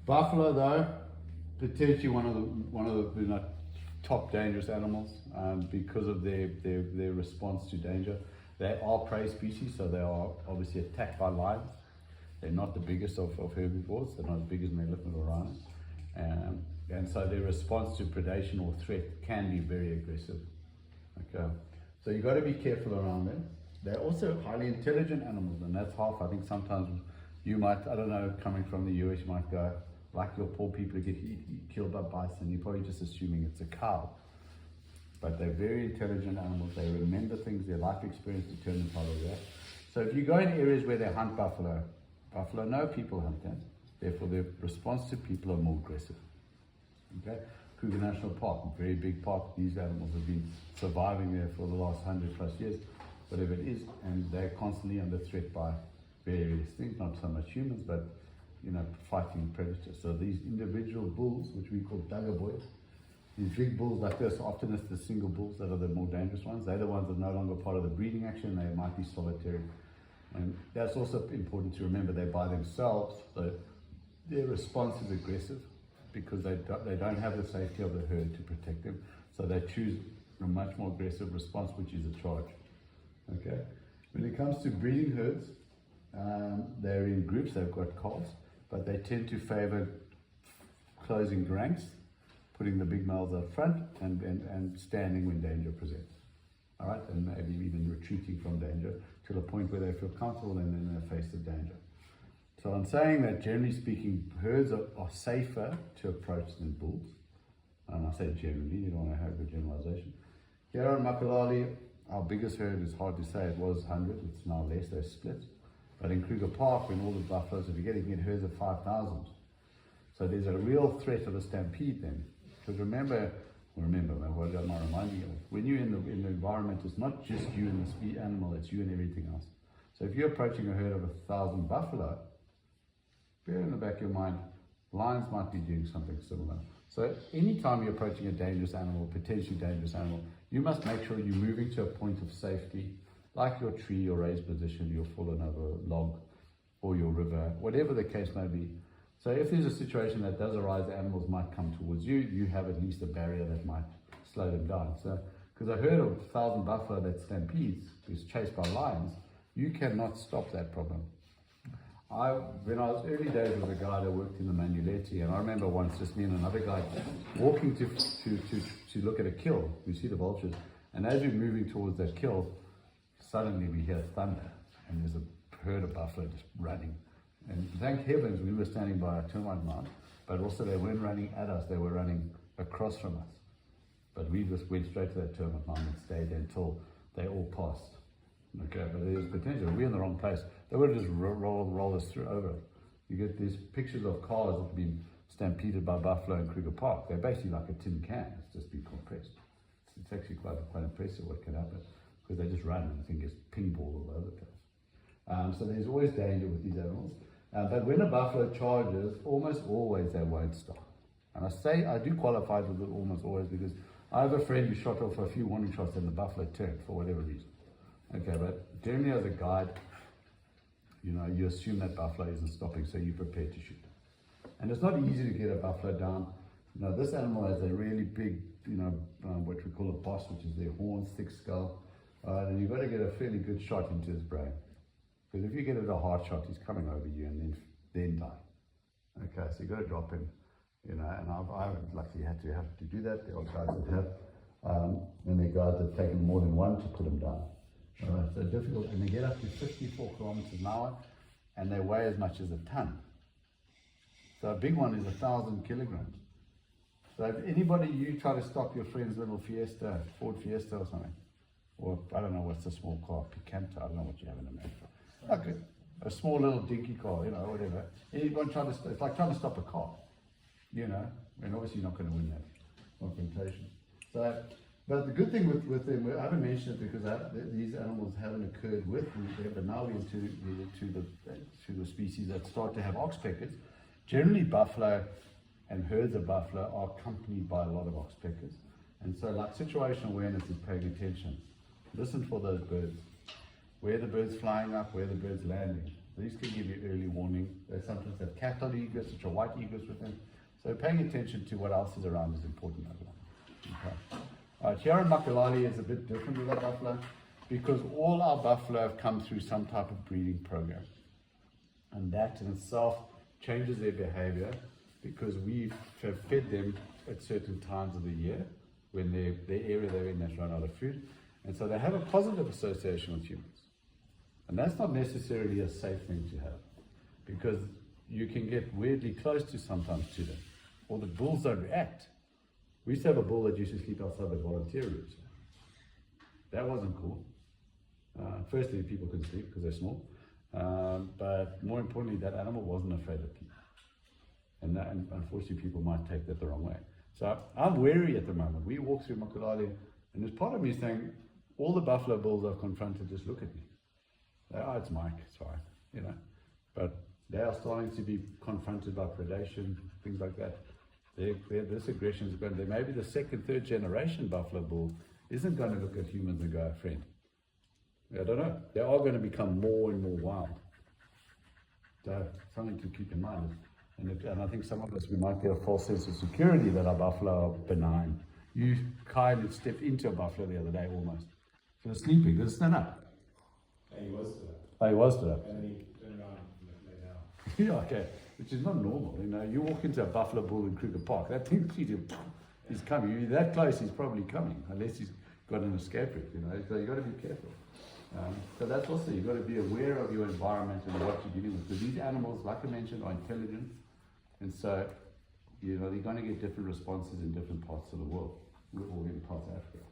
Buffalo, though, potentially one of the top dangerous animals because of their response to danger. They are prey species, so they are obviously attacked by lions. They're not the biggest of herbivores. They're not as big as an elephant or rhino. And so their response to predation or threat can be very aggressive. Okay, so you've got to be careful around them. They're also highly intelligent animals, and that's half. I think sometimes you might, I don't know, coming from the US, you might go, like your poor people who get killed by bison, you're probably just assuming it's a cow. But they're very intelligent animals. They remember things. Their life experience determines how they react. So if you go in areas where they hunt buffalo know people hunt them. Therefore, their response to people are more aggressive. Okay, Kruger National Park, a very big park. These animals have been surviving there for the last 100+ years, whatever it is, and they're constantly under threat by various things, not so much humans, but fighting predators. So these individual bulls, which we call dagger boys, these big bulls like this, often it's the single bulls that are the more dangerous ones. They're the ones that are no longer part of the breeding action. They might be solitary. And that's also important to remember. They're by themselves, so their response is aggressive because they don't have the safety of the herd to protect them. So they choose a much more aggressive response, which is a charge. Okay. When it comes to breeding herds, they're in groups. They've got calves, but they tend to favor closing ranks, putting the big males up front and standing when danger presents. All right, and maybe even retreating from danger to the point where they feel comfortable and then they face the danger. So I'm saying that generally speaking, herds are safer to approach than bulls. And I say generally, you don't want to have a generalization. Here in Makalali, our biggest herd is hard to say, it was 100, it's now less, they're split. But in Kruger Park, when all the buffaloes, if you're getting herds of 5,000. So there's a real threat of a stampede then. Because remember, what I'm reminding you of, when you're in the environment, it's not just you and the animal, it's you and everything else. So if you're approaching a herd of 1,000 buffalo, bear in the back of your mind, lions might be doing something similar. So anytime you're approaching a dangerous animal, potentially dangerous animal, you must make sure you're moving to a point of safety, like your tree, your raised position, your fallen over log, or your river, whatever the case may be. So if there's a situation that does arise, the animals might come towards you, you have at least a barrier that might slow them down. So, because I heard of 1,000 buffalo that stampedes, who's chased by lions, you cannot stop that problem. When I was early days with a guy that worked in the Manuletti, and I remember once just me and another guy walking to look at a kill. We see the vultures, and as we're moving towards that kill, suddenly we hear thunder, and there's a herd of buffalo just running. And thank heavens we were standing by a termite mound, but also they weren't running at us, they were running across from us. But we just went straight to that termite mound and stayed there until they all passed. Okay, but there's potential. We're in the wrong place. They would have just roll us through over. You get these pictures of cars that have been stampeded by buffalo in Kruger Park. They're basically like a tin can. It's just been compressed. It's actually quite impressive what can happen because they just run and the thing gets ping-ponged all over the place. So there's always danger with these animals. But when a buffalo charges, almost always they won't stop. And I do qualify with it almost always because I have a friend who shot off a few warning shots and the buffalo turned for whatever reason. Okay, but generally as a guide, you assume that buffalo isn't stopping, so you're prepared to shoot. And it's not easy to get a buffalo down. This animal has a really big, what we call a boss, which is their horns, thick skull. And you've got to get a fairly good shot into his brain. Because if you get it a hard shot, he's coming over you and then die. Okay, so you've got to drop him, and I've luckily had to do that. There are guys that have, and there are guys that have taken more than one to put him down. So difficult, and they get up to 54 kilometers an hour, and they weigh as much as a ton. So a big one is 1,000 kilograms. So if you try to stop your friend's little Fiesta, Ford Fiesta or something, or I don't know what's the small car, Picanto, I don't know what you have in America. Okay, a small little dinky car, whatever. Anyone it's like trying to stop a car, and obviously you're not going to win that confrontation. So, but the good thing with them, I haven't mentioned it because these animals haven't occurred with me, but now we're into the species that start to have oxpeckers. Generally, buffalo and herds of buffalo are accompanied by a lot of oxpeckers. And so, like situational awareness is paying attention. Listen for those birds. Where the bird's flying up, where the bird's landing. These can give you early warning. They sometimes have cattle egrets, which are white egrets with them. So paying attention to what else is around is important as well. Okay. Here in Makalali is a bit different with our buffalo because all our buffalo have come through some type of breeding program. And that in itself changes their behavior because we have fed them at certain times of the year when the area they're in has run out of food. And so they have a positive association with humans. And that's not necessarily a safe thing to have because you can get weirdly close to sometimes to them, or the bulls don't react. We used to have a bull that used to sleep outside the volunteer rooms. That wasn't cool. Firstly, people couldn't sleep because they're small. But more importantly, that animal wasn't afraid of people. And unfortunately, people might take that the wrong way. So I'm wary at the moment. We walk through Makalali, and there's part of me saying, all the buffalo bulls I've confronted just look at me. Oh, it's Mike, it's fine, you know. But they are starting to be confronted by predation, things like that. This aggression is going to, maybe the second, third generation buffalo bull isn't going to look at humans and go, friend. I don't know. They are going to become more and more wild. So something to keep in mind. And I think some of us, we might get a false sense of security that our buffalo are benign. You kind of stepped into a buffalo the other day almost. So they're sleeping, they're stand up. And he was stood up. Oh, he was stood up. And then he turned around and lay down. Yeah, okay. Which is not normal. You know, you walk into a buffalo bull in Kruger Park, that thing, he's coming. You're that close, he's probably coming, unless he's got an escape route, you know. So you've got to be careful. So that's also, you've got to be aware of your environment and what you're dealing with. Because these animals, like I mentioned, are intelligent. And so, you know, you're going to get different responses in different parts of the world, or in parts of Africa.